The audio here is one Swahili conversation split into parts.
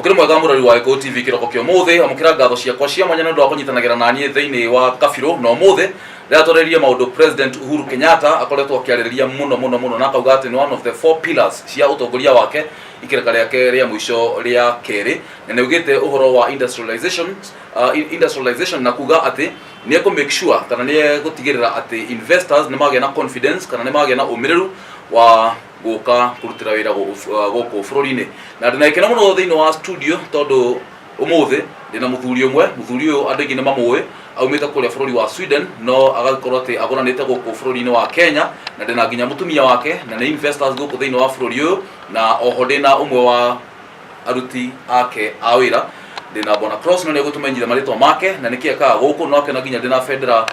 Mukire mwega murori wa Eko TV kiroko kyo muthe amukira ngatho ciakwa cia mwanya ndu akunyitanagira na nie thiini wa Kabiro no muthe ratoreria maundu President Uhuru Kenyatta akoretwo akiaririria muno na akauga ati one of the four pillars cia utongoria wake ikireka riake ria mwisho ria keri na neugite uhoro wa industrialization na kuga ati ni ko make sure kana ni gutigirira ati investors ni magena confidence kana ni magena umiriru wa goka kurutira wira goko bururi-ini na ndinaikena muno thiini wa studio tondu umuthe ndina muthuri umwe muthuri uyu andu aingi ni mamwe aumite kuria bururi wa Sweden no agakorwo ati aguranite goko bururi-ini wa Kenya na ndina nginya mutumia wake na ni investors goko thiini wa bururi uyu na oho ndina umwe wa aruti ake a wira ndina bona cross no negutumenyithia maritwa make na nikieka goko no akena nginya ndina federa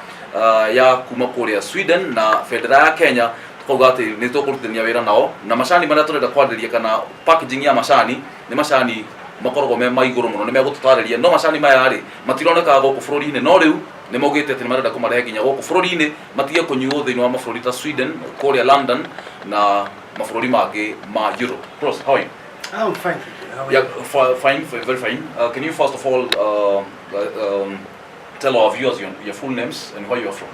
ya kuma kuria Sweden na federa ya Kenya koga ati ni tukurutithania wira nao na macani maria turenda kwandiria kana packaging ya macani ni macani makorogo me maiguru muno ni megututariria no macani maya ri matironeka goko bururi-ini no riu ni mogite ati ni marenda kumarehe nginya goko bururi-ini matige kunyuo thiini wa mabururi ta Sweden kuria London na mabururi mangi ma Europe. Cross, how are you? I'm fine. How are you? Yeah, fine, very fine. Can you first of all tell our viewers your full names and where you are from?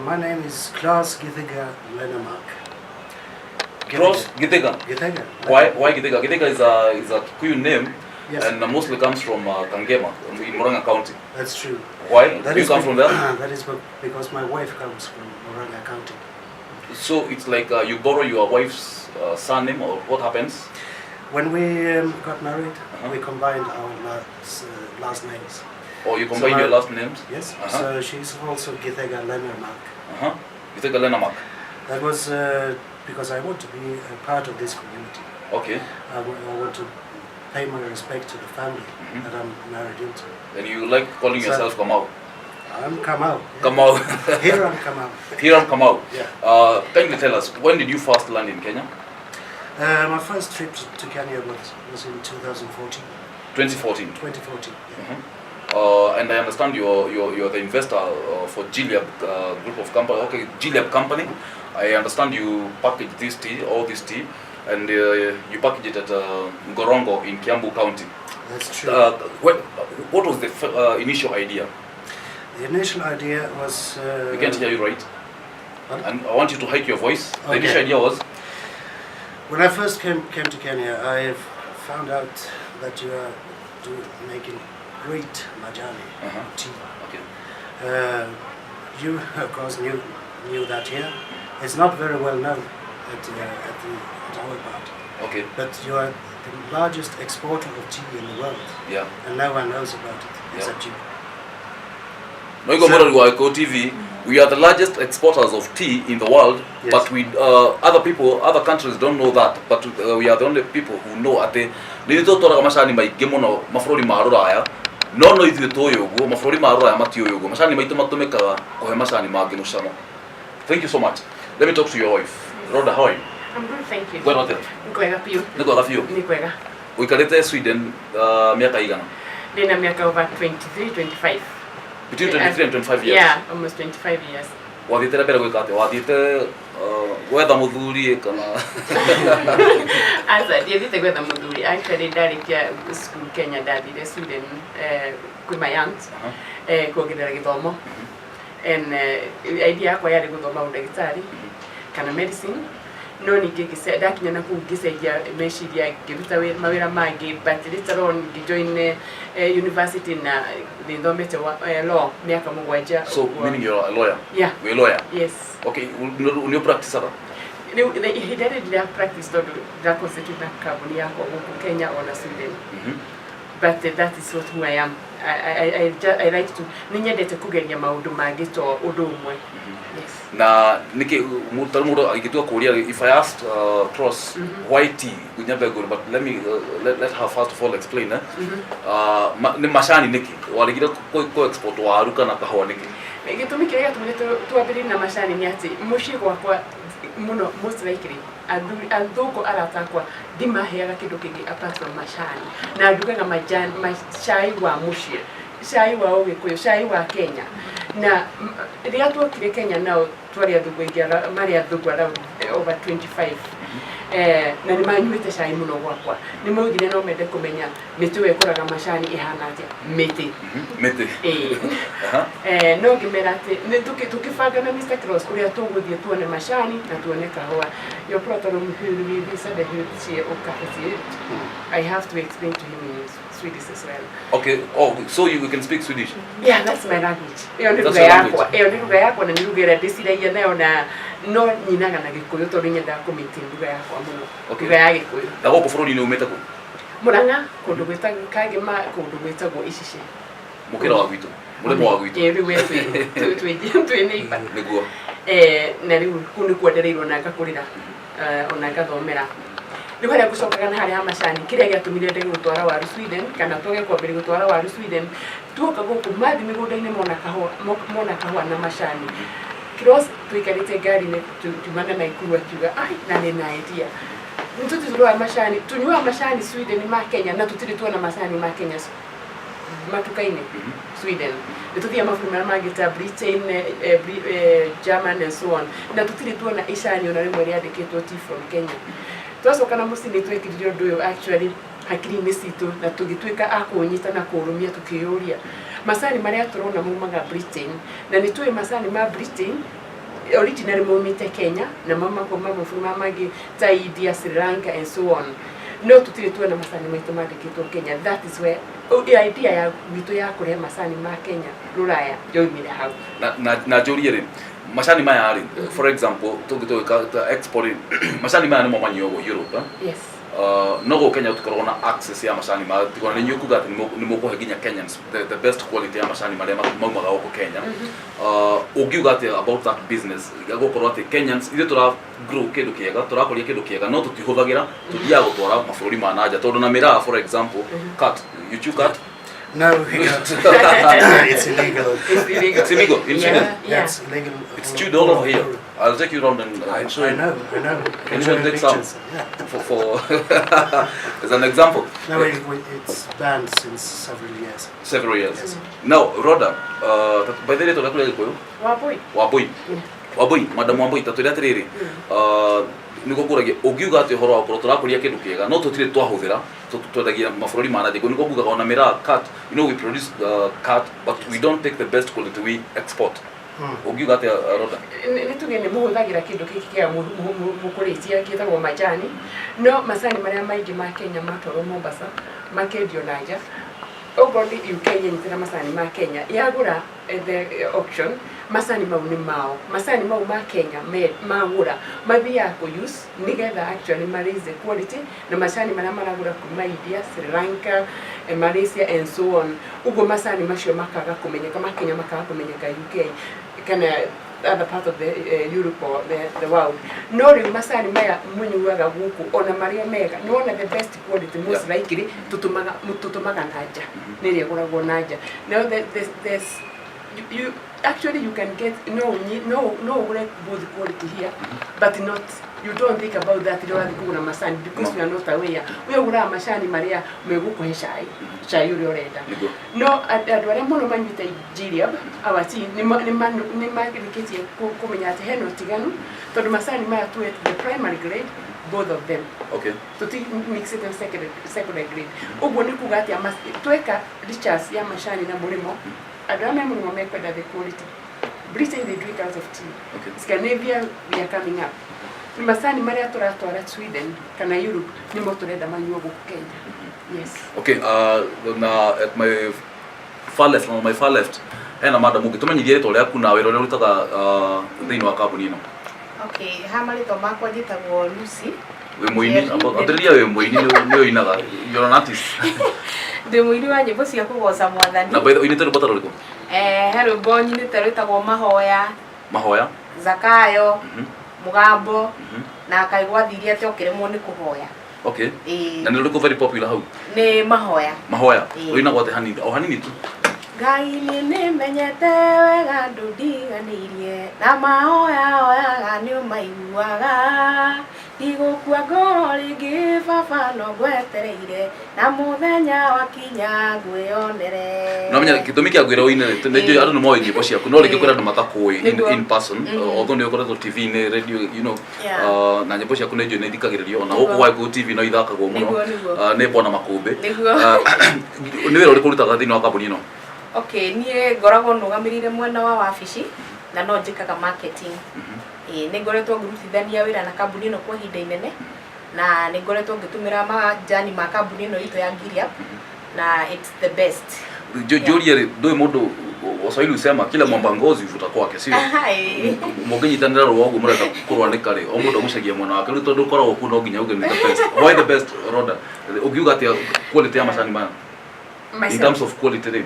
My name is Klaus Githega Lenamark. Klaus Githega? Githega. Why Githega? Githega is a Kikuyu name, Yes. and mostly comes from Kangema in Murang'a County. That's true. Why? That Do you is come from there? That is because my wife comes from Murang'a County. So it's like you borrow your wife's surname, or what happens? When we got married, we combined our last names. Or you combine your last names? Yes. So she's also Githega Lenamark. Githega Lenamark. That was because I want to be a part of this community. Okay. I want to pay my respect to the family that I'm married into. And you like calling yourself Kamau? I'm Kamau. Kamau. Here I'm Kamau. Hiram Kamau. Yeah. Can you tell us, when did you first land in Kenya? My first trip to Kenya was in 2014. 2014. 2014. Yeah. And I understand you're the investor for Gilead group of company. Okay, Gilead company. I understand you package this tea, all this tea, and you package it at Ngorongo in Kiambu County. That's true. What was the initial idea? The initial idea was. We can't hear you right. What? And I want you to hike your voice. The Okay. initial idea was. When I first came to Kenya, I found out that you are making great majani tea. Okay. You of course knew that here. It's not very well known at our part. Okay. But you are the largest exporter of tea in the world, Yeah. and no one knows about it except you. Noigo Murori wa Eko TV, we are the largest exporters of tea in the world, Yes. but we other countries don't know that, but we are the only people who know ati nito toraga macani maingi muno mabururi ma ruraya no ithuĩ tũĩ ũguo mabururi ma ruraya matiũĩ ũguo macani maitũ matũmĩkaga kũhe macani mangĩ mũcamo. Thank you so much. Let me talk to your wife. Rhoda, how are you? I'm good, thank you. Kwega atĩa? Nkwega piu. Nĩ kwega biũ. Ni kwega. Ũikarĩte Sweden miaka igana? Ndina miaka over 23, 25. Between 23 and 25 years? Yeah, almost 25 years. Wathiĩte rĩa mbere gwĩka atĩa? Wathiĩte gwetha mũthuri kana? Asa, ndiethite gwetha muthuri. Actually, ndarĩkia school Kenya, ndathire Sweden kwĩ my aunt kuongerera gĩthomo. And idea yakwa yarĩ gũthoma ũndagĩtarĩ kana medicine. No ningĩ ndakinya na kũu ngĩcenjia meciria ngĩruta mawĩra mangĩ, but later on ngĩjoin university na nĩthomete law mĩaka 7. So meaning you're a lawyer? Yeah. You're a lawyer? Yes. Okay, you practice ata? Ihinda rĩrĩ rĩa practice tondũ ndaconstitute na kambuni yakwa gũkũ Kenya ona Sweden. But that is who I am. I like to ninyendete kugeria maundu mangĩ to ũndũ ũmwe. Yes. Na niki mutarumudo agitua kuria, if I asked Cross why tea Gunyabego, but let her first of all explain ni macani niki waligire ko export waru kana kahwa niki gĩtũmi kĩrĩa gĩatũmire twambĩrĩrie na macani nĩ atĩ mũciĩ gwakwa muno most likely athũngũ aratakwa ndimaheaga kĩndũ kĩngĩ apart from macani na ndugaga cai wa mũciĩ, cai wa Ũgĩkũyũ, cai wa Kenya. Na rĩrĩa tuokire Kenya nao twarĩ athũngũ aingĩ marĩ athũngũ around over 25 na nĩ manyuĩte cai mũno gwakwa nĩ moigire no mende kũmenya mĩtĩ ĩyo ĩkũraga macani ĩhana atĩa mĩtĩ no ngĩmera atĩ tũkĩbanga na Mr. Cross ũrĩa tũgũthiĩ tuone macani na tuone kahũa your brother said I have to explain to him in Swedish as well. Okay, oh, so you can speak Swedish? Yeah, that's my language. Ĩyo nĩ lugha yakwa. Ĩyo nĩ lugha yakwa na nĩ lugha ĩrĩa ndĩciragia nayo na no nyinaga na Gĩkũyũ tondũ nyendaga kũmaintain lugha yakwa mũno. Lugha ya Gĩkũyũ. Na gũkũ bũrũri-inĩ umĩte kũ? Mũrang'a, kũndũ gwĩtagwo Kangema, kũndũ gwĩtagwo Icice. Mũkĩra wa gwitũ. Mũrĩmo wa gwitũ. Rĩu twĩ neighbor. Nĩguo. Na rĩu kũu nĩkuo ndereirwo na ngakũrĩra ona ngathomera. Nĩ harĩa ngũcokaga na harĩa macani kĩrĩa gĩatũmire ndege gũtwara waru Sweden kana twage kwambĩrĩria gũtwara waru Sweden tuoka gũkũ mathi mĩgũnda-inĩ mona kahũa na macani Cross tũikarĩte ngari-inĩ tumana na Ikuru akiuga ai na nĩ na idea nĩtũtitũrũa macani tunyuaga macani Sweden ma Kenya na tũtirĩ tuona macani ma Kenya matuka-inĩ Sweden nĩtũthiaga mabũrũri marĩa mangĩ ta Britain German and so on na tũtirĩ tuona icani ona rĩmwe rĩandĩkĩtwo tea from Kenya twacoka na mũciĩ nĩtwekĩrire ũndũ ũyũ actually hakiri-inĩ citũ na tũgĩtuĩka a kũũnyita na kũũrũmia tũkĩyũria macani marĩa tũrona maumaga Britain na nĩtũĩ macani ma Britain originally maumĩte Kenya na mamako mabũrũri marĩa mangĩ ta India, Sri Lanka and so on no tũtirĩ tuona macani maitũ mandĩkĩtwo Kenya. That is where the idea ya witũ ya kũrehe macani ma Kenya rũraya yoimire hau na njũrie rĩ macani maya rĩ for example tũngĩtũĩka export macani maya nĩmo manyuagwo Europe yes no gũ Kenya tũkoragwo na access ya macani ma tigona nĩ nyukuga atĩ nĩ mũkũhe nginya Kenyans the best quality ya macani marĩa maumaga gũkũ Kenya ũngiuga atĩ about that business gũkorwo atĩ Kenyans ithuĩ tũra grow kĩndũ kĩega tũrakũria kĩndũ kĩega no tũtihũthagĩra tũthiaga gũtwara mabũrũri ma nanja tondũ na mĩraa for example cut you chew cut No, we can't. It's illegal. It's illegal in Sweden. Yeah, it's illegal. It's chewed all over here. I'll take you around and show you. I know. Can you take some? For as an example. No, it's banned since several years. Several years. Yes. Now, Rhoda, by the way, to lakule Gikuyu. Wabui, Madam Wabui, tatuĩra atĩrĩrĩ. Nĩgũkũragia ũngiuga atĩ ũhoro wa gũkorwo tũrakũria kĩndũ kĩega no tũtirĩ twahũthĩra twendagia mabũrũri ma nanja nĩguo ngugaga ona mĩraa cut we produce cut but we don't take the best quality we export ũngiuga atĩ Rhoda nĩtuge nĩ mũhũthagĩra kĩndũ gĩkĩ kĩa mũkũrĩtia gĩtagwo majani no macani marĩa maingĩ ma Kenya matwarwo Mombasa makendio nanja okorwo nĩ UK yenyitĩra macani ma Kenya yagũra the auction macani mau nĩ mao macani mau ma Kenya magũra mathiaga kũ-use nĩgetha actually raise quality na macani marĩa maragũra kuma India, Sri Lanka, Malaysia and so on ũguo macani macio makaga kũmenyeka ma Kenya makaga kũmenyeka UK kana other part of the Europe or the world no rĩu macani maya mũnyuaga gũkũ ona marĩa mega no ona the best quality most likely tũtũmaga nanja nĩrĩa gũragwo nanja now there's you actually you can get no good quality here but not you don't think about that kugura macani because we are not aware we gura macani maria megũkũhe cai ũrĩa ũrenda no andũ arĩa mũno manyuĩte Gilead awati nĩ magĩrĩkĩtie kũmenya atĩ hena ũtiganu tondũ macani maya tuwe the primary grade both of them okay tuti mix it in secondary grade ũguo nĩ kuga atĩ tweka research ya macani na mũrĩmo andũ arĩa mũno mekwenda the quality Britain they drink out of tea okay Scandinavia we are coming up macani maria turatwara Sweden kana Europe nimo turenda manyuo gũkũ Kenya yes okay na at my far left hena madam ũngĩtũmenyithia rĩtwa rĩaku na wĩra ũrĩa ũrutaga thĩinĩ wa kambuni ĩno okay hama rĩtwa makwa njĩtagwo Lucy wĩ mũini ambĩrĩria wĩ mũini nĩ ũinaga you're an artist ndĩ mũini wa nyĩmbo cia kũgoca Mwathani na ũinĩte rwĩmbo ta rũrĩkũ he rwĩmbo nyinĩte rwĩtagwo mahoya Zakayo Mugambo na akaigwathiria atĩ okĩremwo nĩ kũhoya okay na nĩ rũrĩkũ very popular hau nĩ mahoya ũinagwo atĩ hanini tu Ngai nĩmenyete wega ndũndiganĩirie na mahoya nĩ ũmaiguaga Igukua ngoro ringi baba no ngwetereire na muthenya wakinya ngwionere. Namenya gitumi kia gwira oine ndio andu mo nyimbo ciaku no ringi kwira andu matakui in person although ndio koretwo TV ni radio you know na nyimbo ciaku ndio nĩ thikagĩrĩrio ona gũkũ wa TV no ithakagwo mũno nĩ bona makũmbĩ nĩ wĩra ũrĩkũ ũrutaga thĩinĩ wa kambuni ĩno? Okay, niĩ ngoragwo ndũgamĩrĩire mwena wa wabici na no njĩkaga marketing. Nĩ ngoretwo ngĩrutithania wĩra na kambuni ĩno kwa ihinda inene na nĩ ngoretwo ngĩtũmĩra majani ma kambuni ĩno itũ ya Gilead na it's the best. Jorie ndio mũndũ Waswahili usema kila mwamba ngozi uvuta kwake sio? Mũngĩnyitanĩra rũgongo mũrenda kũrwanĩka rĩ o mũndũ mũcagia mwena wake rĩu tondũ ũkoragwo kuo no nginya uge nĩ the best. Why the best, Rhoda? Ũngiuga atĩa quality ya macani maya? In terms of quality rĩ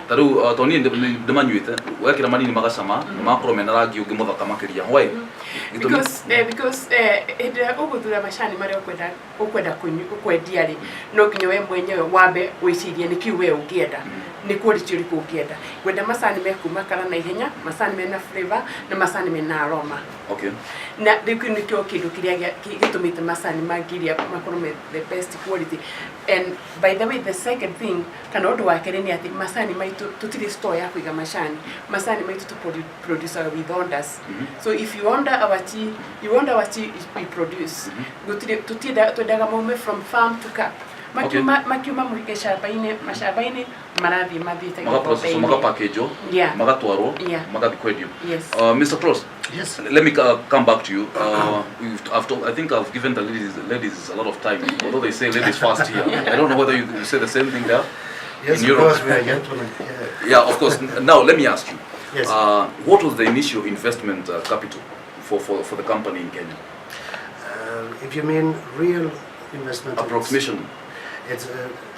tarĩu toni ndĩmanyuĩte wekĩra manini magacama magakorwo mena rangi ũngĩ mũthaka makĩria. Why? Because ũgũthura macani marĩa ũkwenda kwendia rĩ no nginya we mwenyewe wambe wĩcirie nĩ kiu we ũngĩenda nĩ quality ũrĩkũ ũngĩenda. Gwenda macani mekumakara na ihenya, macani mena flavor na macani mena aroma. Okay. Na rĩu nĩkĩo kĩndũ kĩrĩa gĩtũmĩte macani ma Gilead makorwo the best quality. And by the way, the second thing kana ũndũ wa kerĩ nĩ atĩ macani maitũ tũtirĩ store ya kũiga macani. Macani maitũ tũ produce with orders. So if you order our tea, we produce. Twendaga maume from farm to cup. Makiuma mũhike macamba-inĩ marathiĩ mathiĩte magaprocess magapackage magatwarwo magathi kwendio. Mr. Cross, yes, let me come back to you. I think I've given the ladies a lot of time, although they say ladies first here. I don't know whether you say the same thing there. Yes, in Europe. Of course we are gentlemen. Yeah, of course. Now let me ask you. Yes. What was the initial investment capital for the company in Kenya? If you mean real investment, Approximation. It's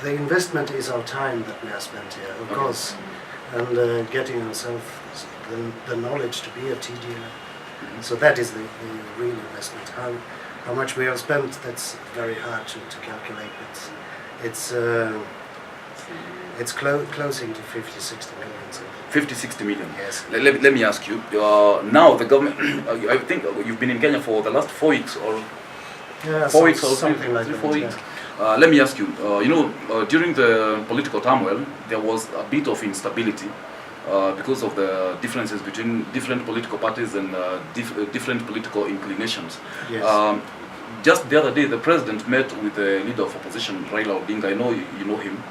the investment is our time that we have spent here, of course, and getting ourselves the knowledge to be a tea dealer. So that is the real investment. How much we have spent, that's very hard to calculate. It's closing to 50-60 million. So. 50-60 million. Yes. Let me ask you. Now the government. I think you've been in Kenya for the last 4 weeks or 4 weeks or something like that. 4 weeks. Let me ask you. During the political turmoil, there was a bit of instability because of the differences between different political parties and different political inclinations. Yes. Just the other day, the president met with the leader of opposition, Raila Odinga. I know you know him.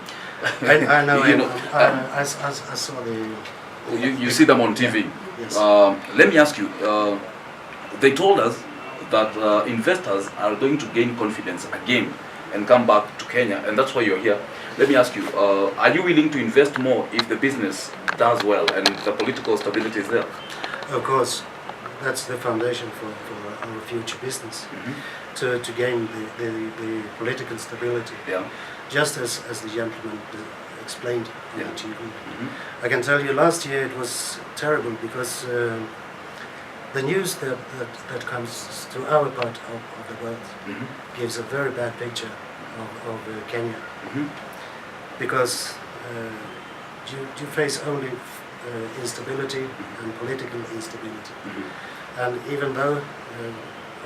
I know him. know, I saw the. You see them on TV. Yes. Let me ask you. They told us that investors are going to gain confidence again and come back to Kenya, and that's why you're here. Let me ask you, are you willing to invest more if the business does well and the political stability is there? Of course, that's the foundation for our future business, to gain the political stability. Yeah. Just as the gentleman explained on the TV. I can tell you last year it was terrible because the news that comes to our part of the world gives a very bad picture of Kenya, because you face only instability and political instability, and even though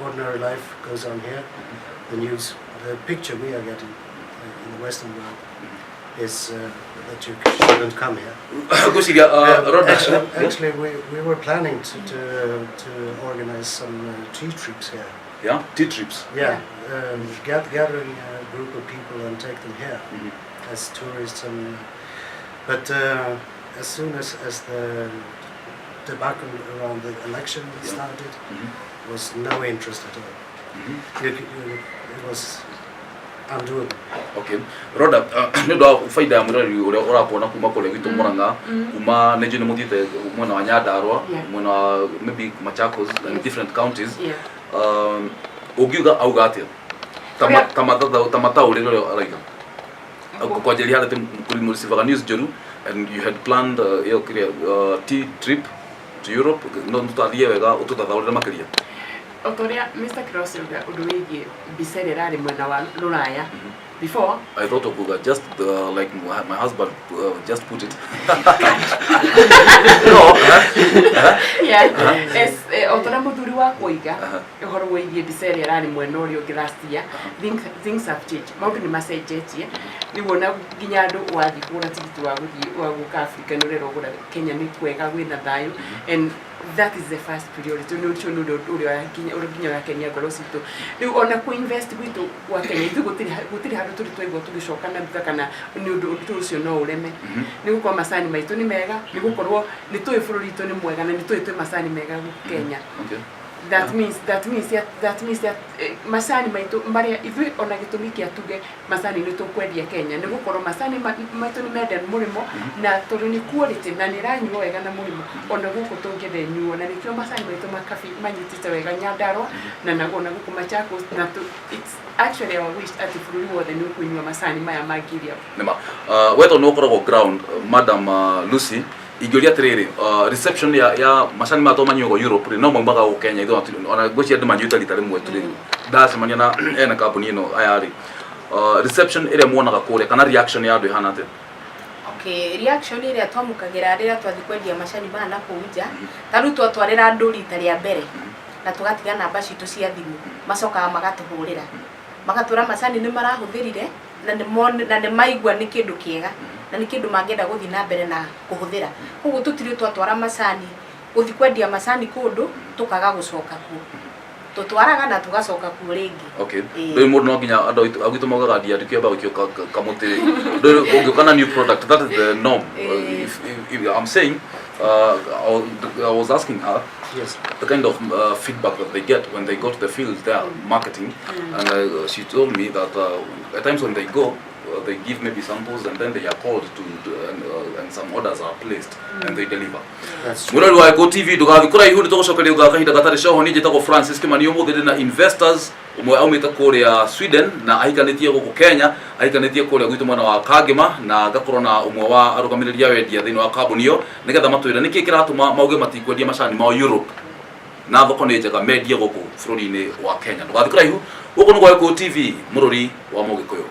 ordinary life goes on here, the picture we are getting in the Western world is that you shouldn't come here. Actually, we were planning to organize some tea trips here. Yeah, tea trips. Yeah, gathering a group of people and take them here as tourists. But as soon as the debacle around the election started, was no interest at all. It was undoable. Okay. Rhoda, ndio faida ya mradi ule urakuona kuma kule vitu Murang'a, kuma neje mutite mwana wa Nyandarua, mwana wa maybe Machakos and different counties. Ugiuga auga atia. Tamata ule araika. Kwa ajili ya kulimulisiva news joru, and you had planned tea trip to Europe, no tutalie wega ututathaurira makiria. Otoria Mr. Cross undu wigie bisere rari mwena wa Ruraya before I thought of Google, just like my husband just put it. Yeah. Otoria muthuri wa wa kuiga uhoro wigie biseri arani mwena uri ungi last year things have changed maundu ni macenjetie ni wona nginya andu wathi kugura tigiti wa guthii wa guka Africa no rero gura Kenya ni kwega gwina thayu and that is the first priority no chuno uri ya Kenya ngoro citu riu ona ku invest gwitu wa Kenya ithu gutiri handu turi twaigwa tugicoka na thutha kana ni undu ucio no ureme ni gukorwo macani maitu ni mega ni gukorwo ni tui bururi itu ni mwega na ni tui macani mega guku Kenya. That means that macani maitu maria ithu ona gitumi kia tuge macani ni tukwendia Kenya ni gukorwo macani maitu ni menden murimo na turi ni quality na ni ranyuo wega na murimo ona guku tungithe nyuo na nikio macani maitu makafi manyitite wega Nyandarua na nagona guku Machakos na it's actually our wish at bururi wothe ni kunywa macani maya magiria nema weto no koragwo ground Madam Lucy igioria atiriri reception ya macani ma to manyugo Europe no mbaga go Kenya itho ona gochi andu manyuta litare mwe tuli das manya na ena kambuni ino ayari reception ire muonaga kure kana reaction ya andu ihana ate. Okay, reaction ire twamukagira rira twathi kwendia macani bana kuja taru twatwarira andu rita ria mbere na tugatiga namba citu cia thimu macokaga magatuhurira magatura macani ni marahuthirire na ni maigwa ni kindu kiega na ni kindu mangenda guthi na mbere na kuhuthira koguo tutiri twatwara macani guthi kwendia macani kundu tukaga gucoka ku tutwaraga na tugacoka ku ringi. Okay, ndio mundu no nginya andu agitu mogaga dia ndikiamba ukio kamuti ndio ungikana new product, that is the norm. If I'm saying I was asking her the kind of feedback that they get when they go to the field there marketing, and she told me that at times when they go they give maybe samples and then they are called to and some orders are placed and they deliver. Murari wa Go TV dugathikura ihuri tugucokeria uga kahinda gatari coho ni njitagwo Francis Kimani umuthi na investors umwe aumite kuria Sweden na ahikanitie guku Kenya ahikanitie kuria gwitu mwana wa Kagima na gakorwo na umwe wa arugamiriria wendia thini wa kambuni yo nigetha matwira niki kiratuma mauge matikwendia macani ma Europe na thoko ni njega media guku bururi-ini wa Kenya. Dugathikura ihu guku ni gwa Go TV mururi wa Mugikuyu.